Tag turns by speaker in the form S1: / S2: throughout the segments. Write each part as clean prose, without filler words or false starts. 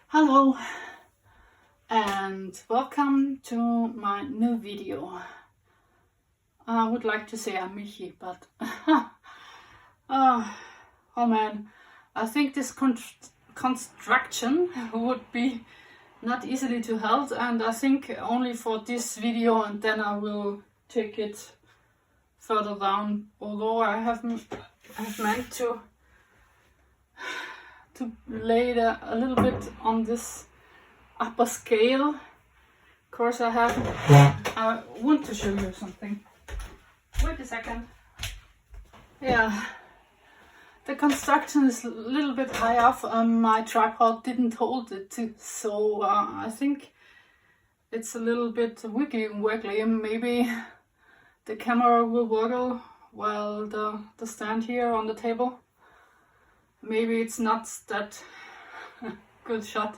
S1: Hello and welcome to my new video. I would like to say Aimee, but oh man, I think this construction would be not easily to hold, and I think only for this video, and then I will take it further down, although I have meant to lay it a little bit on this upper scale. Of course I want to show you something. Wait a second. Yeah, the construction is a little bit high off. My tripod didn't hold it, so I think it's a little bit wiggly. Maybe the camera will wiggle while the stand here on the table. Maybe it's not that good shot,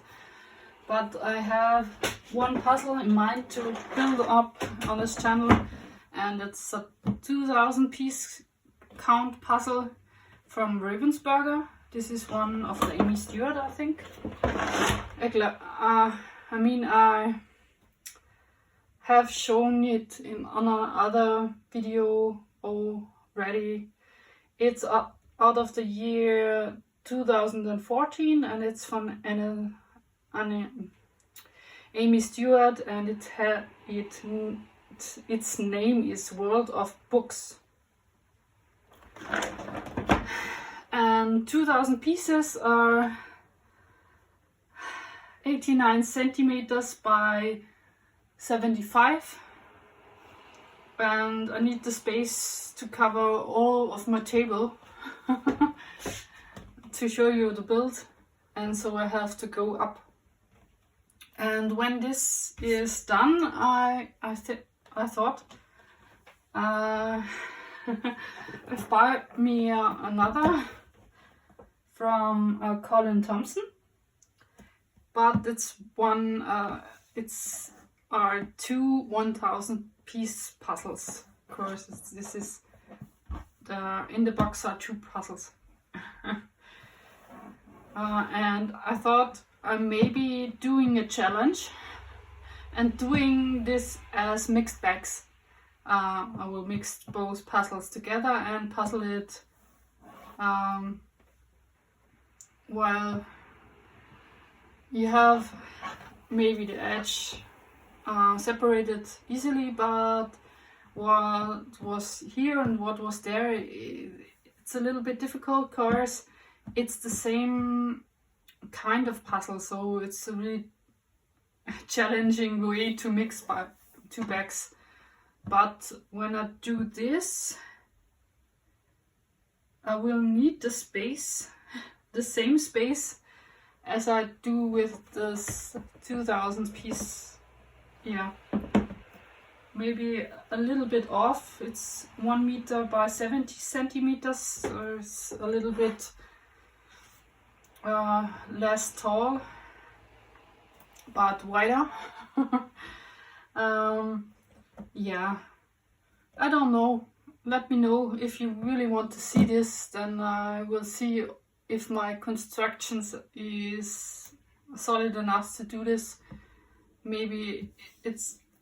S1: but I have one puzzle in mind to build up on this channel, and it's a 2000 piece count puzzle from Ravensburger. This is one of the Aimee Stewart, I think. I have shown it in another video already. It's out of the year 2014, and it's from Aimee Stewart, and its name is Worle of Books. And 2000 pieces are 89 centimeters by 75, and I need the space to cover all of my table to show you the build, and so I have to go up. And when this is done, I thought I've bought me another from Colin Thompson, but it's two 1000 piece puzzles. Of course, this is in the box are two puzzles. And I thought I'm maybe doing a challenge and doing this as mixed bags. I will mix both puzzles together and puzzle it while you have maybe the edge separated easily, but what was here and what was there, it's a little bit difficult because it's the same kind of puzzle, so it's a really challenging way to mix by two bags. But when I do this, I will need the space, the same space as I do with this 2000 piece. Yeah, maybe a little bit off. It's 1 meter by 70 centimeters, so it's a little bit less tall but wider. Yeah, I don't know. Let me know if you really want to see this, then I will see if my constructions is solid enough to do this. Maybe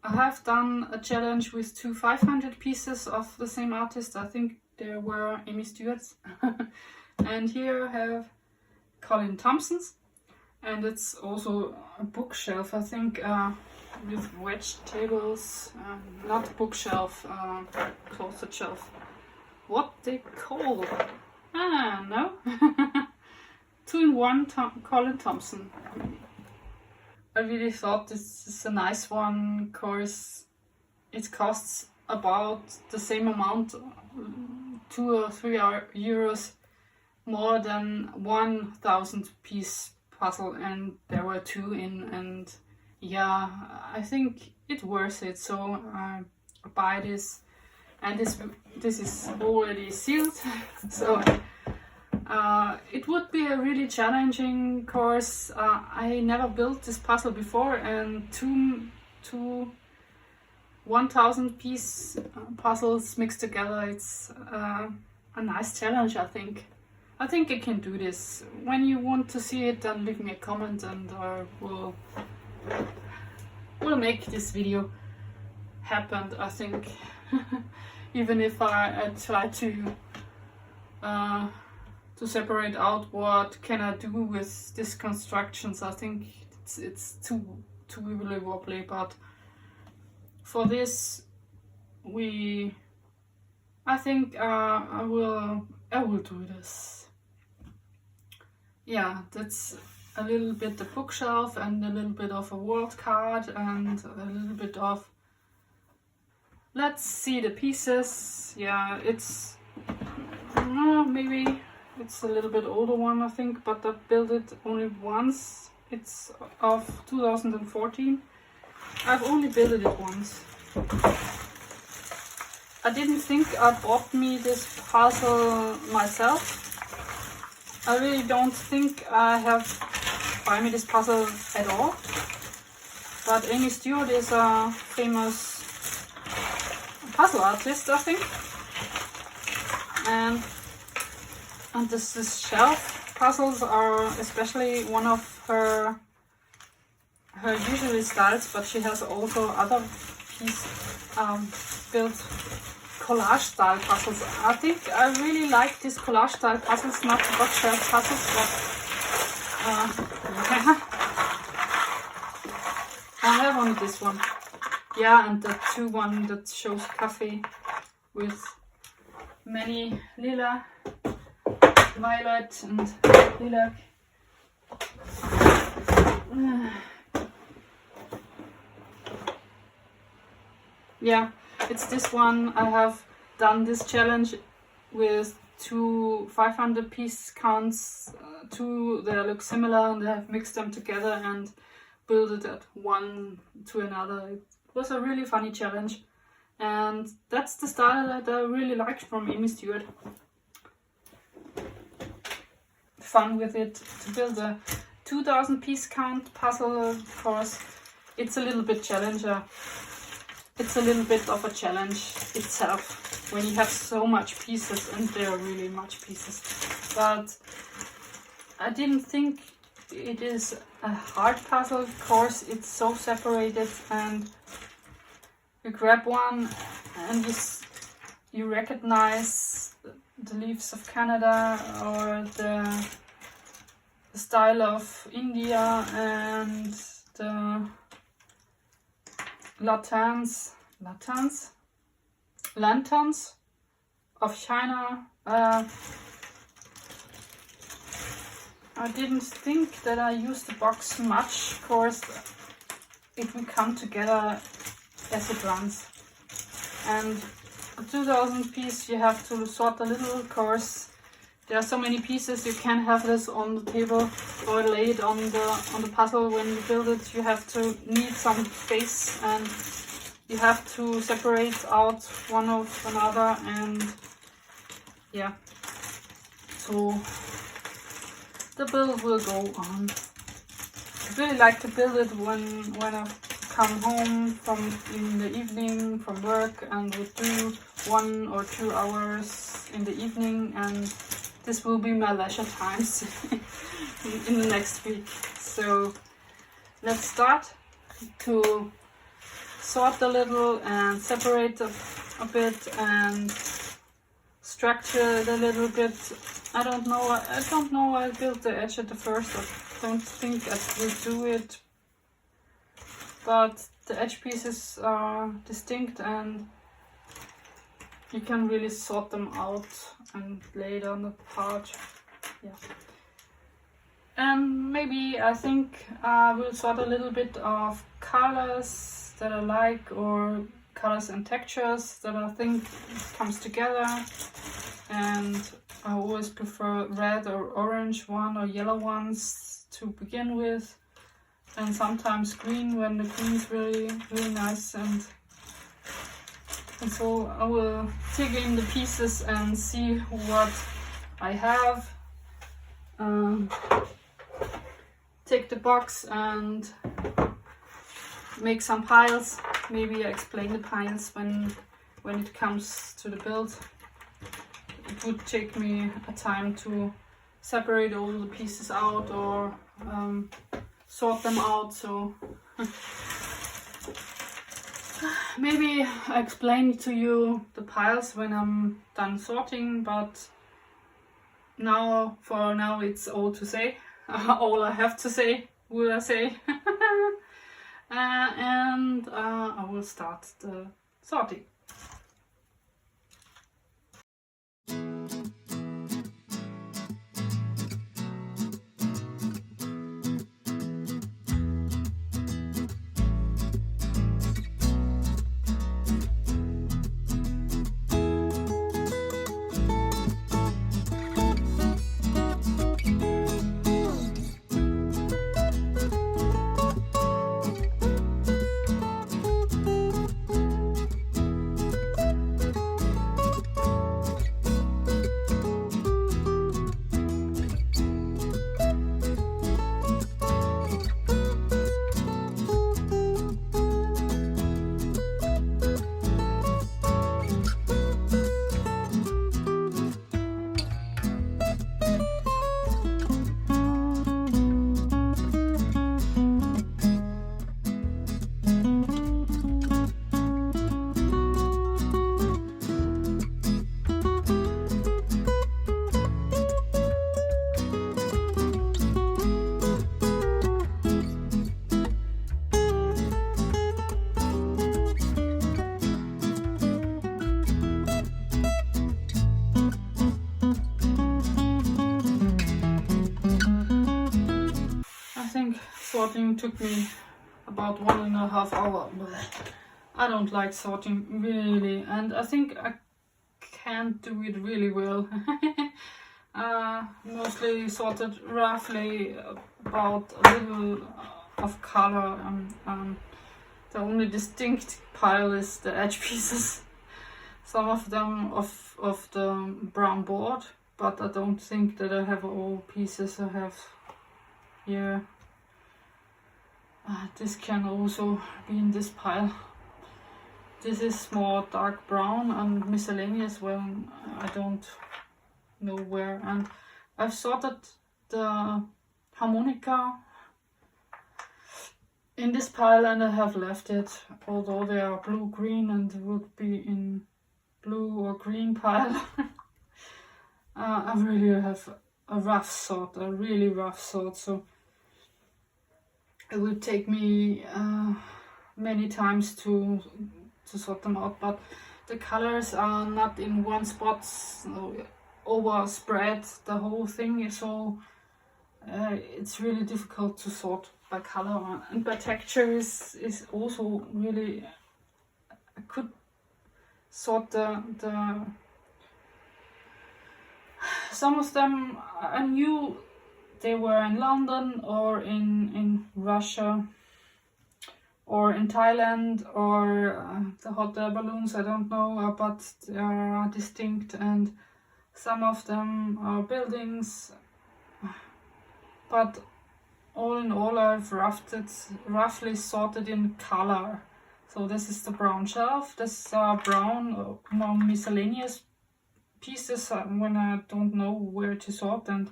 S1: I have done a challenge with two 500 pieces of the same artist. I think there were Aimee Stewart's. And here I have Colin Thompson's, and it's also a bookshelf, I think, with wedge tables, not bookshelf, closet shelf. What they call? No. 2-in-1 Colin Thompson. I really thought this is a nice one, because it costs about the same amount, 2 or 3 euros more than 1000 piece puzzle, and there were two in, and yeah, I think it's worth it, so I buy this. And this is already sealed, so it would be a really challenging course. I never built this puzzle before, and two 1000 piece puzzles mixed together, it's a nice challenge, I think. I think I can do this. When you want to see it, then leave me a comment and we'll make this video happen, I think. Even if I try to separate out what can I do with these constructions, I think it's too wibbly wobbly, but for this I think I will do this. Yeah, that's a little bit the bookshelf and a little bit of a world card and a little bit of, let's see the pieces. Yeah, it's maybe it's a little bit older one, I think, but I built it only once. It's of 2014. I've only built it once. I didn't think I bought me this puzzle myself. I really don't think I have buy me this puzzle at all. But Aimee Stewart is a famous puzzle artist, I think. And this shelf puzzles are especially one of her usual styles, but she has also other built collage style puzzles. I think I really like these collage style puzzles, not the bookshelf puzzles, but yeah. I have only this one. Yeah, and the one that shows cafe with many lila, violet and lilac. Yeah, it's this one. I have done this challenge with two 500 piece counts, two that look similar, and I have mixed them together and built it at one to another. It was a really funny challenge, and that's the style that I really liked from Aimee Stewart. Fun with it to build a 2000 piece count puzzle. Of course, it's a little bit challenger. It's a little bit of a challenge itself when you have so much pieces, and there are really much pieces. But I didn't think it is a hard puzzle. Of course, it's so separated, and you grab one and you recognize the leaves of Canada or the style of India and the lanterns of China. I didn't think that I used the box much. Of course, it will come together as it runs. And a 2000 piece, you have to sort a little. Of course, there are so many pieces, you can't have this on the table or lay it on the puzzle. When you build it, you have to need some space, and you have to separate out one of another. And yeah, so the build will go on. I really like to build it when I come home in the evening from work, and would do 1 or 2 hours in the evening, and this will be my leisure times in the next week. So let's start to sort a little and separate a bit and structure it a little bit. I don't know. I built the edge at the first. I don't think I will do it. But the edge pieces are distinct, and you can really sort them out and lay it on the part. Yeah. And maybe I think I will sort a little bit of colors that I like, or colors and textures that I think comes together. And I always prefer red or orange one or yellow ones to begin with. And sometimes green when the green is really nice. And so I will dig in the pieces and see what I have. Take the box and make some piles. Maybe I explain the piles when it comes to the build. It would take me a time to separate all the pieces out or sort them out. So maybe I explain to you the piles when I'm done sorting, but for now it's all to say. All I have to say, will I say. And I will start the sorting. Sorting took me about 1.5 hours. I don't like sorting really, and I think I can't do it really well. Mostly sorted roughly about a little of color. The only distinct pile is the edge pieces. Some of them of the brown board, but I don't think that I have all pieces I have here. This can also be in this pile. This is more dark brown and miscellaneous, well, I don't know where. And I've sorted the harmonica in this pile and I have left it, although they are blue-green and would be in blue or green pile. I really have a rough sort, a really rough sort, so it will take me many times to sort them out, but the colors are not in one spot, so overspread the whole thing, so it's really difficult to sort by color, and by texture is also really. I could sort the some of them I knew they were in London or in Russia or in Thailand or the hot air balloons, I don't know, but they are distinct, and some of them are buildings. But all in all, I've roughly sorted in color. So this is the brown shelf, this brown more miscellaneous pieces when I don't know where to sort, and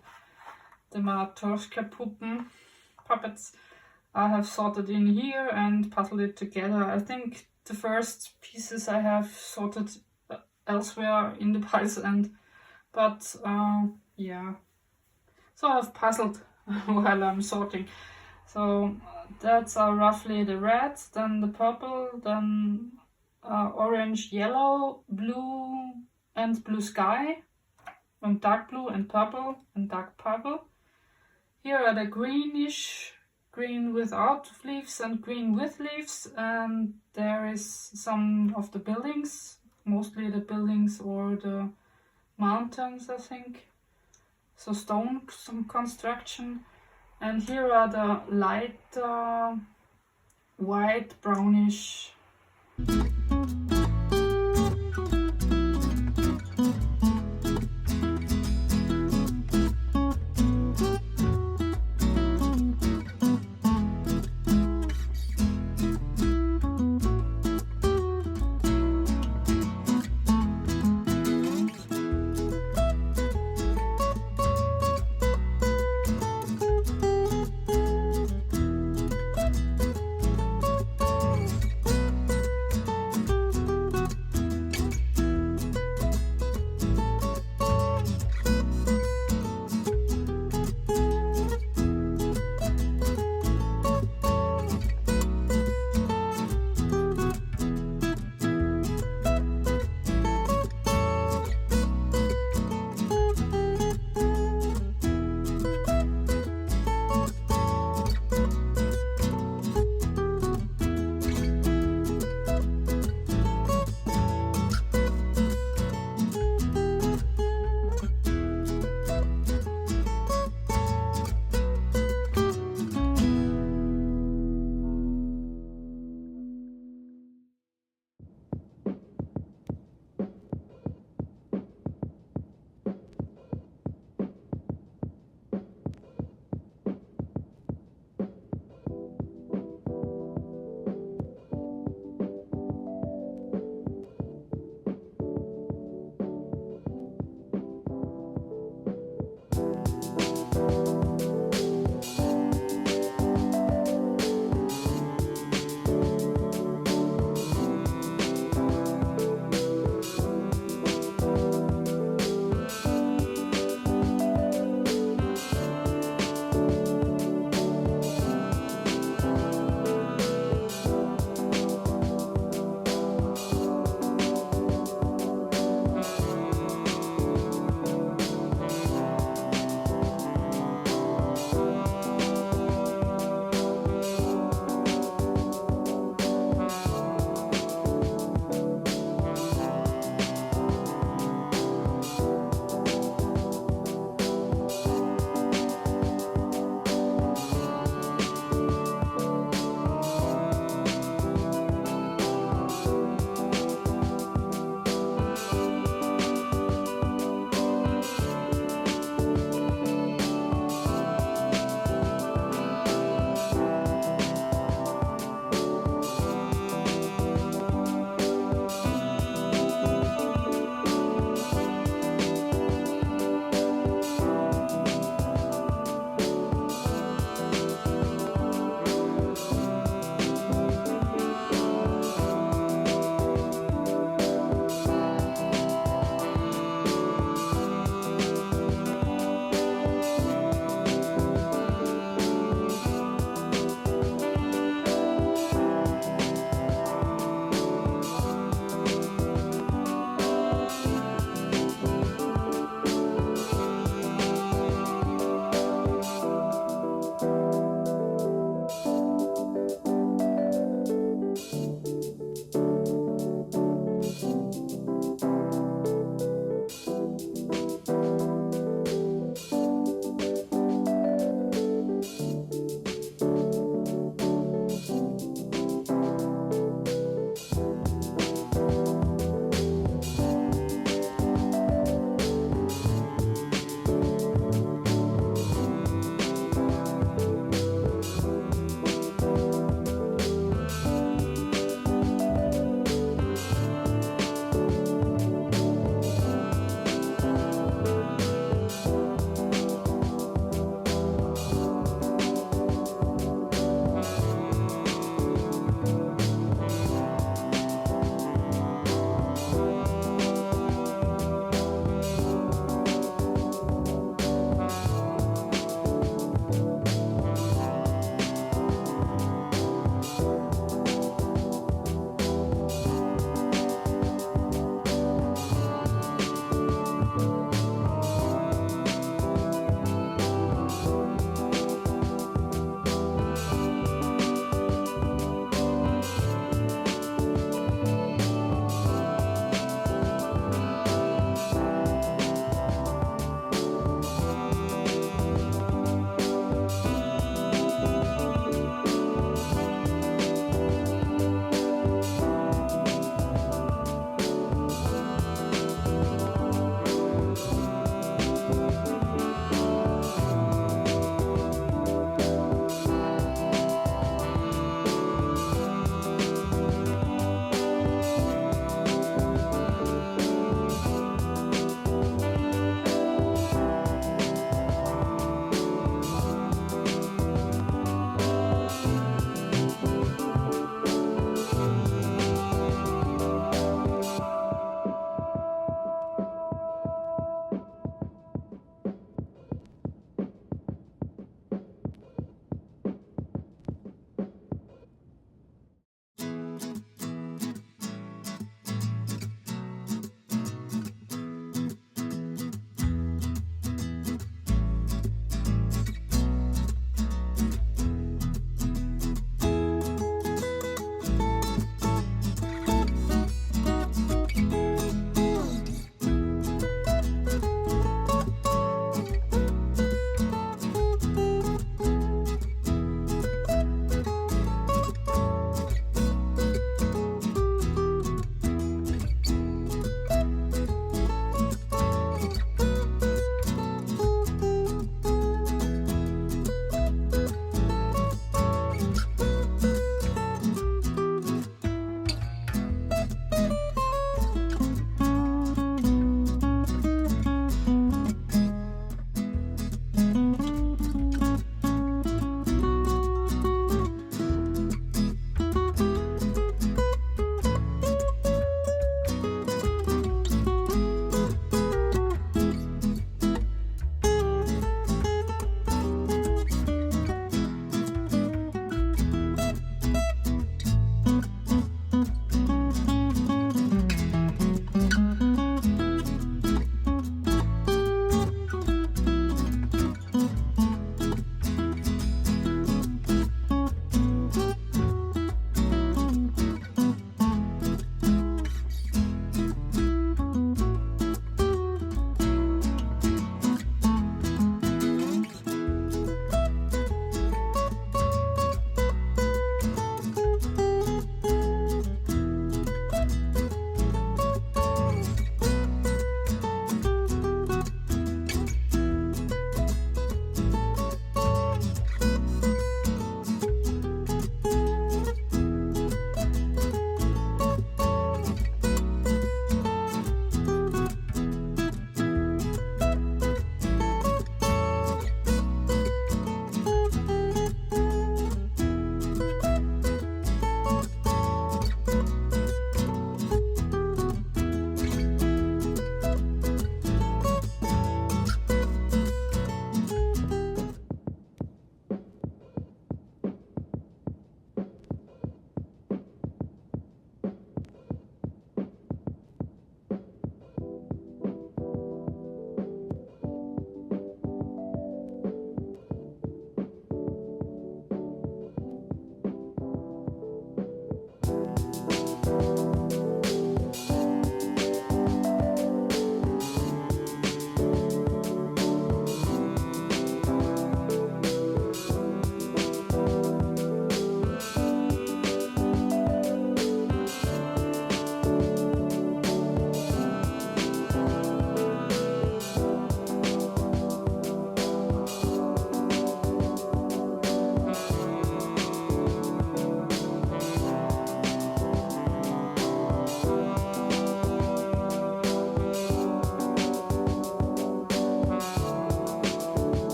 S1: the Matryoshka puppets I have sorted in here and puzzled it together. I think the first pieces I have sorted elsewhere in the piles, but yeah. So I've puzzled while I'm sorting. So that's roughly the red, then the purple, then orange, yellow, blue and blue sky, and dark blue and dark purple. Here are the greenish, green without leaves and green with leaves, and there is some of the buildings, mostly the buildings or the mountains, I think. So stone, some construction. And here are the light white, brownish.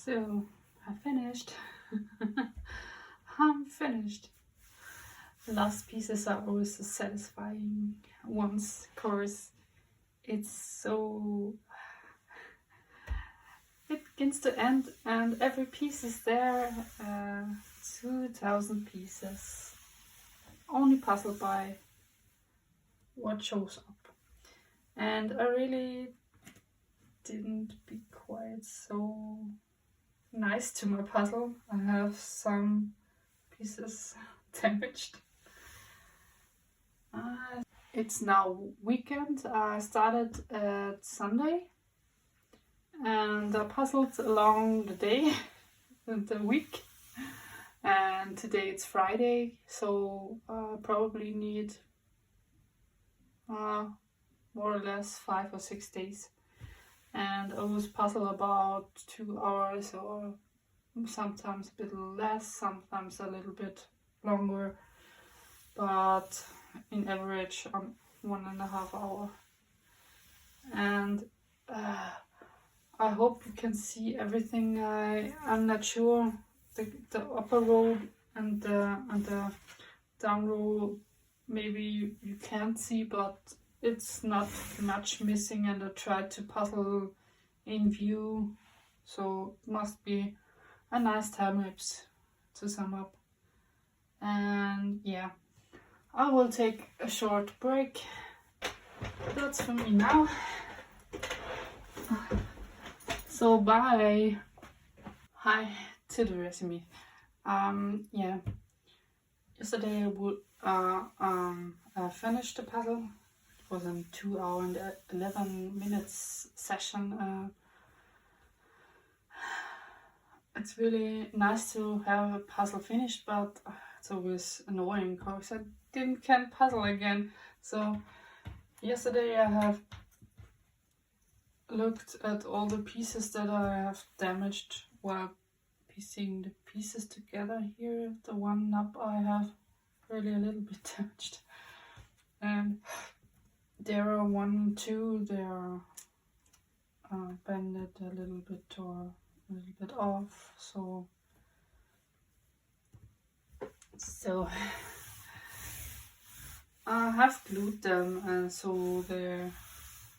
S1: So I finished. I'm finished. The last pieces are always the satisfying ones, of course. It's so... It begins to end and every piece is there. 2000 pieces. Only puzzled by what shows up. And I really didn't be quite so nice to my puzzle. I have some pieces damaged. It's now weekend. I started at Sunday and I puzzled along the day, the week, and today it's Friday, so I probably need more or less 5 or 6 days. And I was puzzle about 2 hours or sometimes a bit less, sometimes a little bit longer, but in average 1.5 hours. And I hope you can see everything. I'm not sure the upper row and the down row maybe you can't see, but it's not much missing, and I tried to puzzle in view, so it must be a nice time lapse to sum up. And yeah, I will take a short break. That's for me now. So bye. Hi to the resume. Yeah, yesterday I finished the puzzle. It was a 2 hour and 11 minutes session. It's really nice to have a puzzle finished, but it's always annoying because I can't puzzle again. So yesterday I have looked at all the pieces that I have damaged while piecing the pieces together. Here, the one knob I have really a little bit damaged, and there are 1, 2, they are bended a little bit or a little bit off, so I have glued them and so they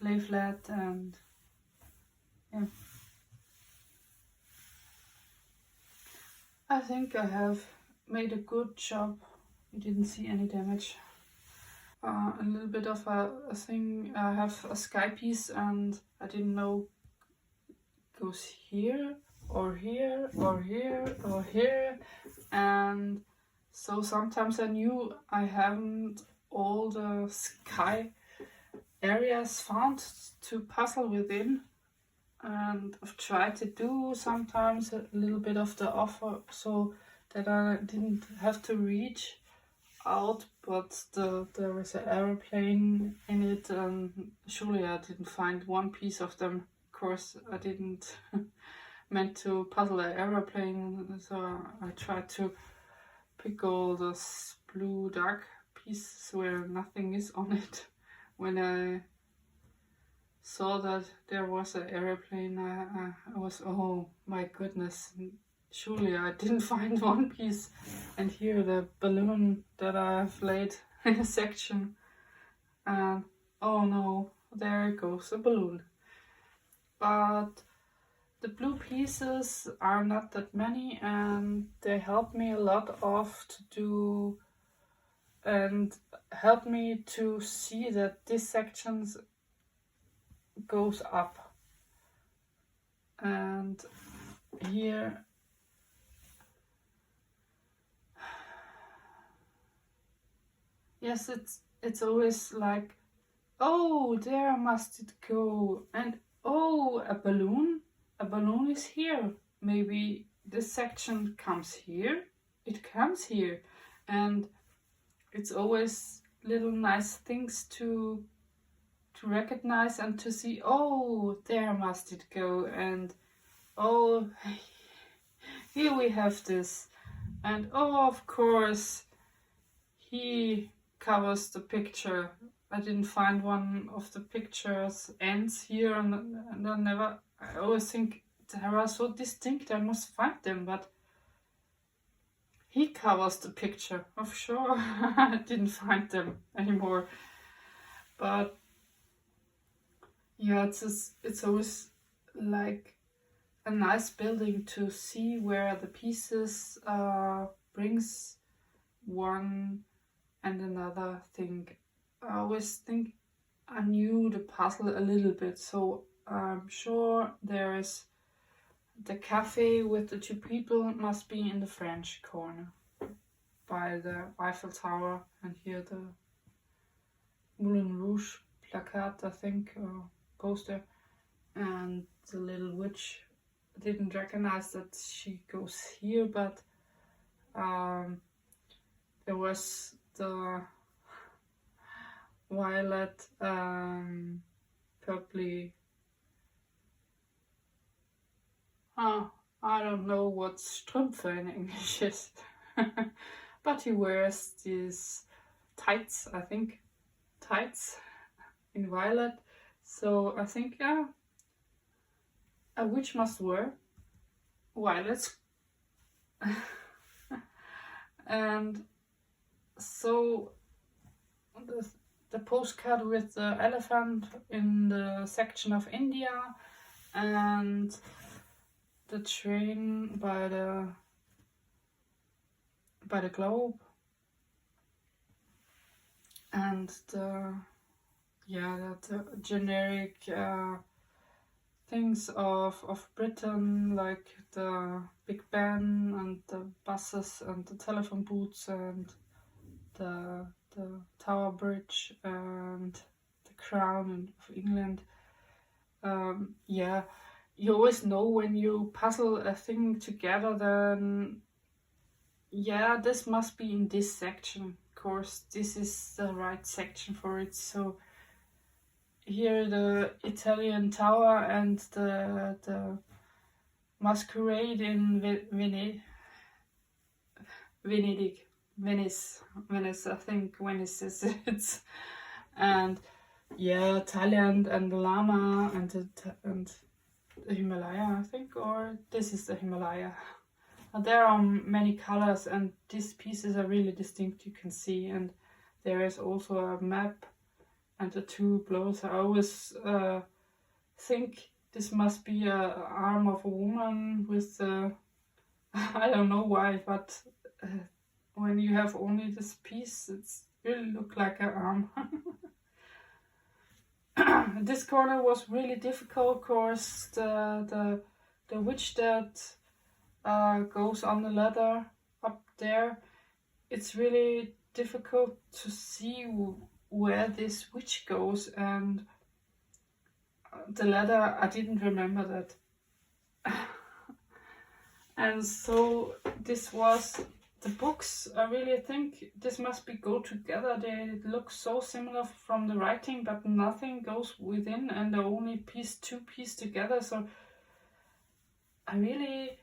S1: lay flat, and yeah, I think I have made a good job. You didn't see any damage. A little bit of a thing, I have a sky piece and I didn't know it goes here or here or here or here, and so sometimes I knew I haven't all the sky areas found to puzzle within, and I've tried to do sometimes a little bit of the offer so that I didn't have to reach out, but there was an aeroplane in it, and surely I didn't find one piece of them. Of course I didn't meant to puzzle an aeroplane, so I tried to pick all those blue dark pieces where nothing is on it. When I saw that there was an aeroplane, I was, oh my goodness, surely I didn't find one piece. And here the balloon that I've laid in a section, and oh no, there goes a balloon. But the blue pieces are not that many, and they help me a lot of to do and help me to see that this sections goes up. And here yes, it's always like, oh, there must it go, and oh, a balloon is here, maybe this section comes here, it comes here, and it's always little nice things to recognize and to see, oh, there must it go, and oh, here we have this, and oh, of course he covers the picture. I didn't find one of the pictures ends here, and I always think they are so distinct, I must find them, but he covers the picture, of sure. I didn't find them anymore. But yeah, it's always like a nice building to see where the pieces brings one and another thing. I always think I knew the puzzle a little bit, so I'm sure there is the cafe with the two people must be in the French corner by the Eiffel Tower, and here the Moulin Rouge placard, I think, or poster, and the little witch. I didn't recognize that she goes here, but there was the violet, purpley. I don't know what Strümpfe in English is, but he wears these tights, I think, tights in violet. So I think, yeah, a witch must wear violets. And so the postcard with the elephant in the section of India, and the train by the globe, and the generic things of Britain, like the Big Ben and the buses and the telephone booths and the Tower Bridge and the Crown of England. Yeah, you always know when you puzzle a thing together, then yeah, this must be in this section. Of course, this is the right section for it. So here the Italian Tower and the masquerade in Venice, I think Venice is it. And yeah, Thailand and the llama and the Himalaya, I think, or this is the Himalaya. There are many colors, and these pieces are really distinct, you can see. And there is also a map and the two blows. I always think this must be an arm of a woman with I don't know why, but when you have only this piece, it's really look like an arm. This corner was really difficult, of course. The witch that goes on the ladder up there, it's really difficult to see where this witch goes, and the ladder, I didn't remember that. And so this was the books. I really think this must be go together. They look so similar from the writing, but nothing goes within, and they only two piece together. So I really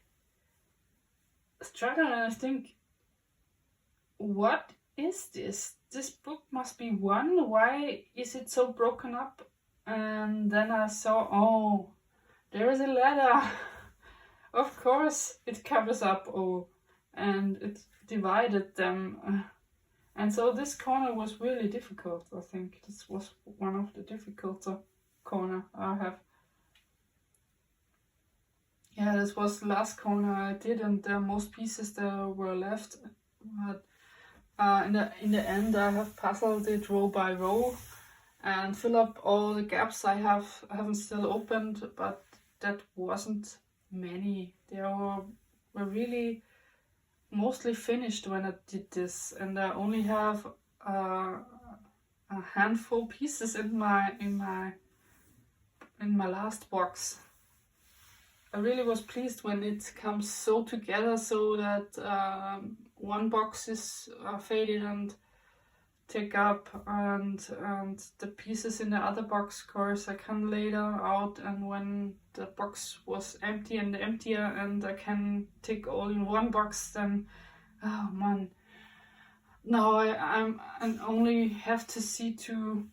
S1: struggle, and I think, what is this? This book must be one. Why is it so broken up? And then I saw, oh, there is a ladder. Of course, it covers up all, and it divided them. And so this corner was really difficult. I think this was one of the difficult corner I have. Yeah, this was the last corner I did, and there are most pieces that were left. But in the end, I have puzzled it row by row and fill up all the gaps I haven't still opened, but that wasn't many. They were really mostly finished when I did this, and I only have a handful pieces in my last box. I really was pleased when it comes so together, so that one box is faded and take up, and the pieces in the other box, of course, I can later out, and when the box was empty and emptier, and I can take all in one box, then oh man, now I only have to see to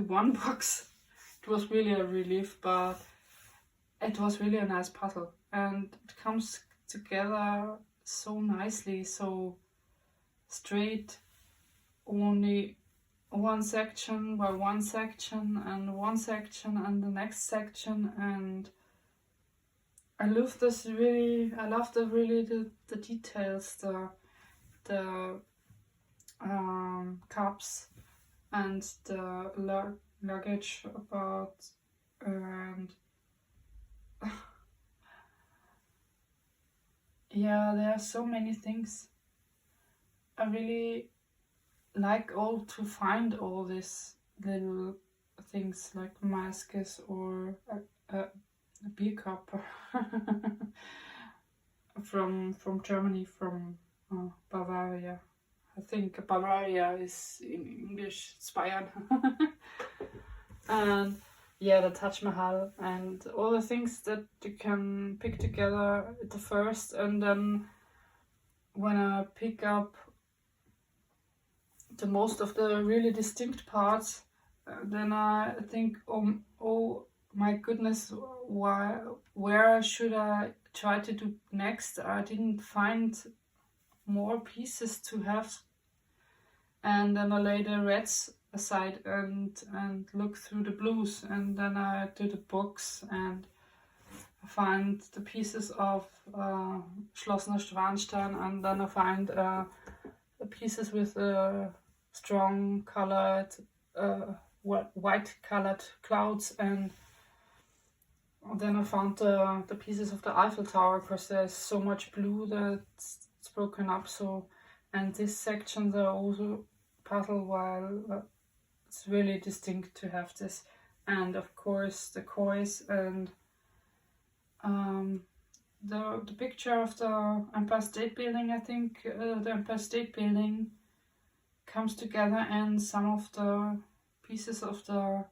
S1: one box. It was really a relief, but it was really a nice puzzle, and it comes together so nicely, so straight, only one section by one section and one section and the next section. And I love this really, I love the details, the cups and the luggage about, and yeah, there are so many things. I really like to find all these little things like masks or a beer cup from Germany, from Bavaria. I think Bavaria is in English Bayern. And yeah, the Taj Mahal and all the things that you can pick together at the first, and then when I pick up the most of the really distinct parts, then I think, oh my goodness, where should I try to do next? I didn't find more pieces to have, and then I lay the reds aside and look through the blues, and then I do the books and find the pieces of Schloss Neuschwanstein, and then I find the pieces with strong colored, white colored clouds, and then I found the pieces of the Eiffel Tower, because there's so much blue that it's broken up. So, and these sections are also puzzle, while it's really distinct to have this. And of course the kois and the picture of the Empire State Building. I think the Empire State Building comes together, and some of the pieces of the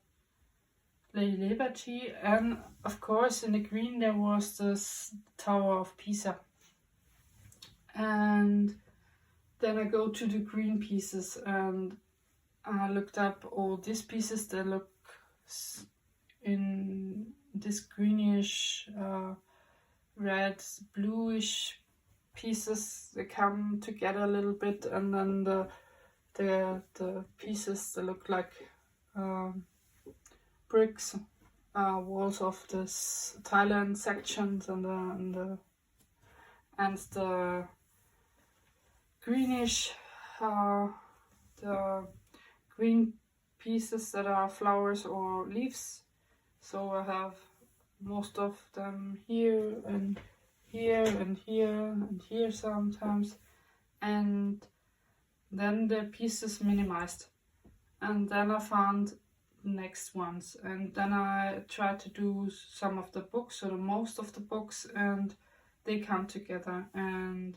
S1: Lady Liberty, and of course in the green there was this Tower of Pisa. And then I go to the green pieces, and I looked up all these pieces that look in this greenish, red, bluish pieces. They come together a little bit, and then the pieces that look like bricks, walls of this Thailand sections, and the greenish, the green pieces that are flowers or leaves. So I have most of them here and here and here and here sometimes, and then the pieces minimized, and then I found the next ones, and then I tried to do some of the books, or the most of the books, and they come together, and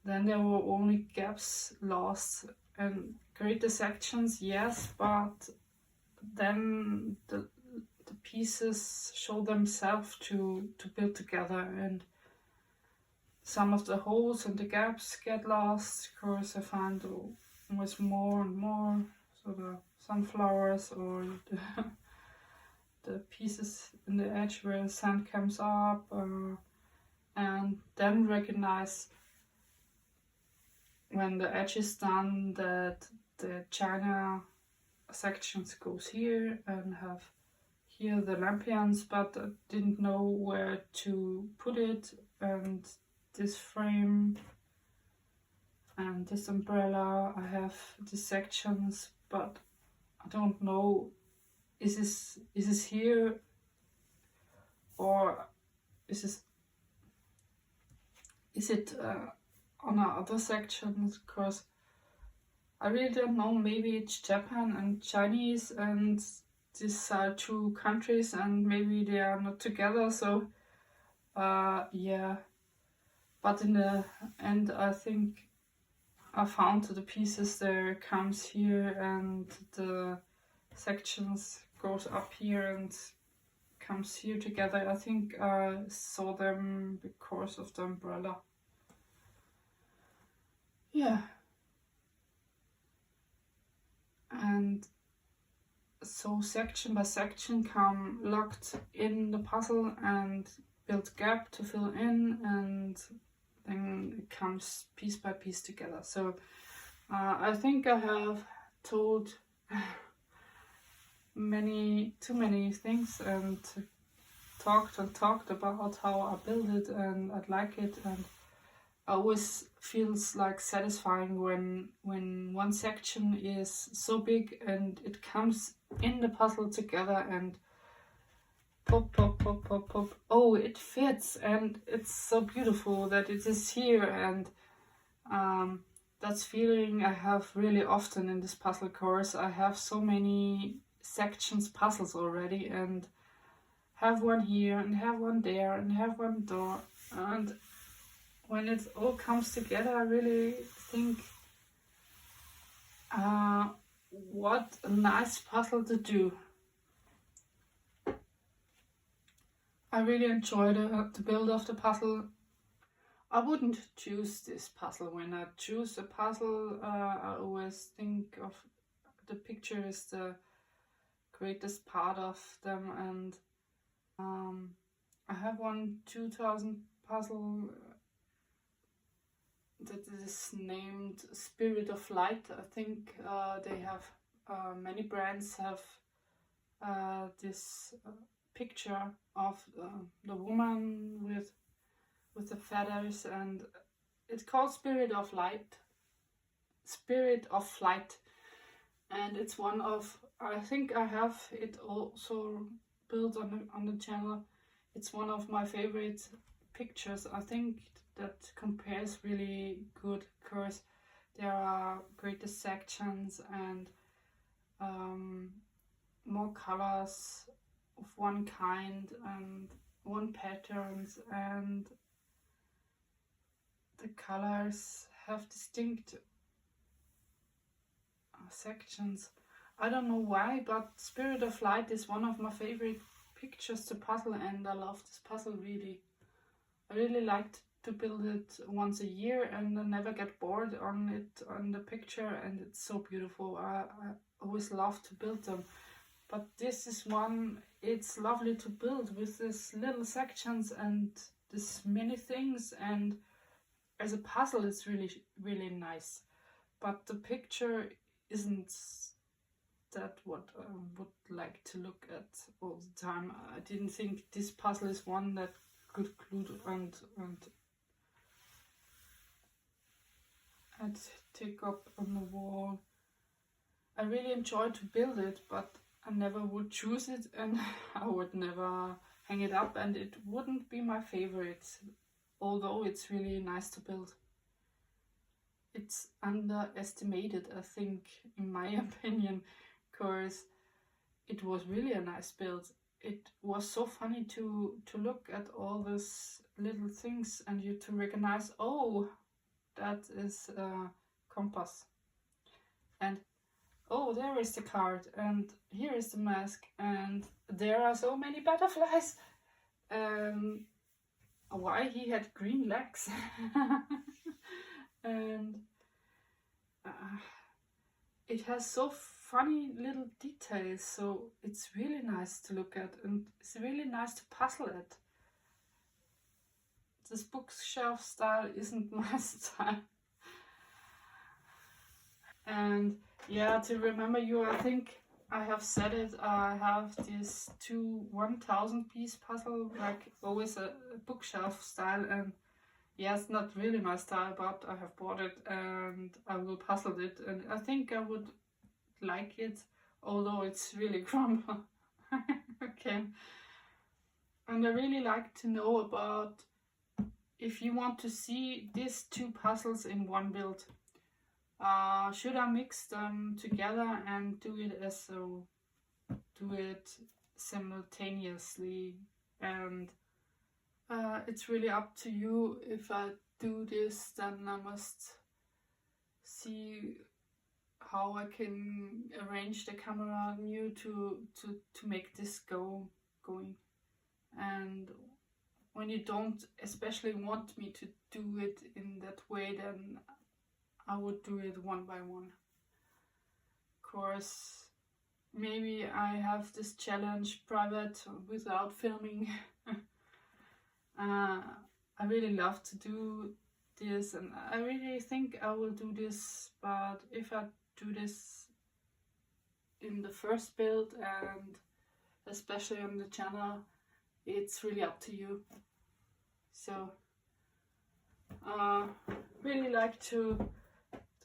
S1: then there were only gaps lost and greater sections, yes, but then the pieces show themselves to build together, and some of the holes and the gaps get lost. Of course, I find always more and more, so the sunflowers or the pieces in the edge where the sand comes up, and then recognize when the edge is done that the China sections goes here, and have here the lampions, but I didn't know where to put it, and this frame and this umbrella. I have these sections, but I don't know, is this here, or is it on other sections? Because I really don't know. Maybe it's Japan and Chinese, and these are two countries, and maybe they are not together. So yeah, but in the end I think I found the pieces there comes here, and the sections goes up here and comes here together. I think I saw them because of the umbrella. Yeah. And so section by section come locked in the puzzle and build gap to fill in, and then it comes piece by piece together. So I think I have told too many things and talked about how I build it, and I like it, and always feels like satisfying when one section is so big and it comes in the puzzle together and pop, oh, it fits, and it's so beautiful that it is here. And that's feeling I have really often in this puzzle course. I have so many sections puzzles already, and have one here and have one there and have one there, and when it all comes together, I really think what a nice puzzle to do. I really enjoy the build of the puzzle. I wouldn't choose this puzzle. When I choose a puzzle, I always think of the picture is the greatest part of them, and I have one 2000 puzzle that is named Spirit of Light. I think they have many brands have this picture of the woman with the feathers, and it's called Spirit of Light, Spirit of Flight, and it's one of, I think I have it also built on the channel. It's one of my favorite pictures. I think that compares really good because there are greater sections and more colors of one kind and one patterns, and the colors have distinct sections. I don't know why, but Spirit of Light is one of my favorite pictures to puzzle, and I love this puzzle really. I really liked to build it once a year and I never get bored on it, on the picture, and it's so beautiful. I always love to build them, but this is one, it's lovely to build with these little sections and this many things, and as a puzzle it's really nice, but the picture isn't that what I would like to look at all the time. I didn't think this puzzle is one that could glue and I'd take up on the wall. I really enjoy to build it, but I never would choose it, and I would never hang it up, and it wouldn't be my favorite, although it's really nice to build. It's underestimated, I think, in my opinion, because it was really a nice build. It was so funny to look at all these little things and you to recognize, oh, that is a compass, and oh, there is the card, and here is the mask, and there are so many butterflies. Why he had green legs. And it has so funny little details, so it's really nice to look at, and it's really nice to puzzle at. This bookshelf style isn't my style. And yeah, to remember you, I think I have said it, I have this 1000 piece puzzle, like always a bookshelf style, and yeah, it's not really my style, but I have bought it and I will puzzle it, and I think I would like it, although it's really crumble. Okay. And I really like to know about if you want to see these two puzzles in one build. Should I mix them together and do it simultaneously? And it's really up to you. If I do this, then I must see how I can arrange the camera new to make this going. And when you don't especially want me to do it in that way, then I would do it one by one. Of course, maybe I have this challenge private without filming. I really love to do this, and I really think I will do this, but if I do this in the first build, and especially on the channel, it's really up to you. So really like to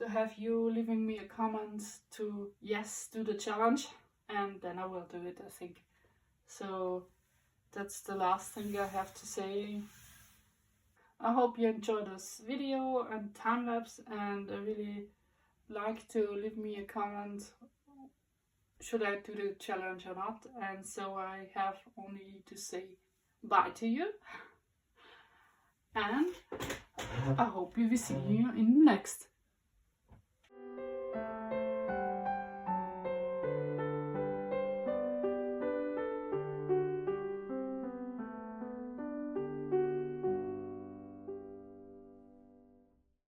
S1: have you leaving me a comment to yes, do the challenge, and then I will do it, I think. So that's the last thing I have to say. I hope you enjoyed this video and time-lapse, and I really like to leave me a comment, should I do the challenge or not, and so I have only to say bye to you, and I hope we will see you in the next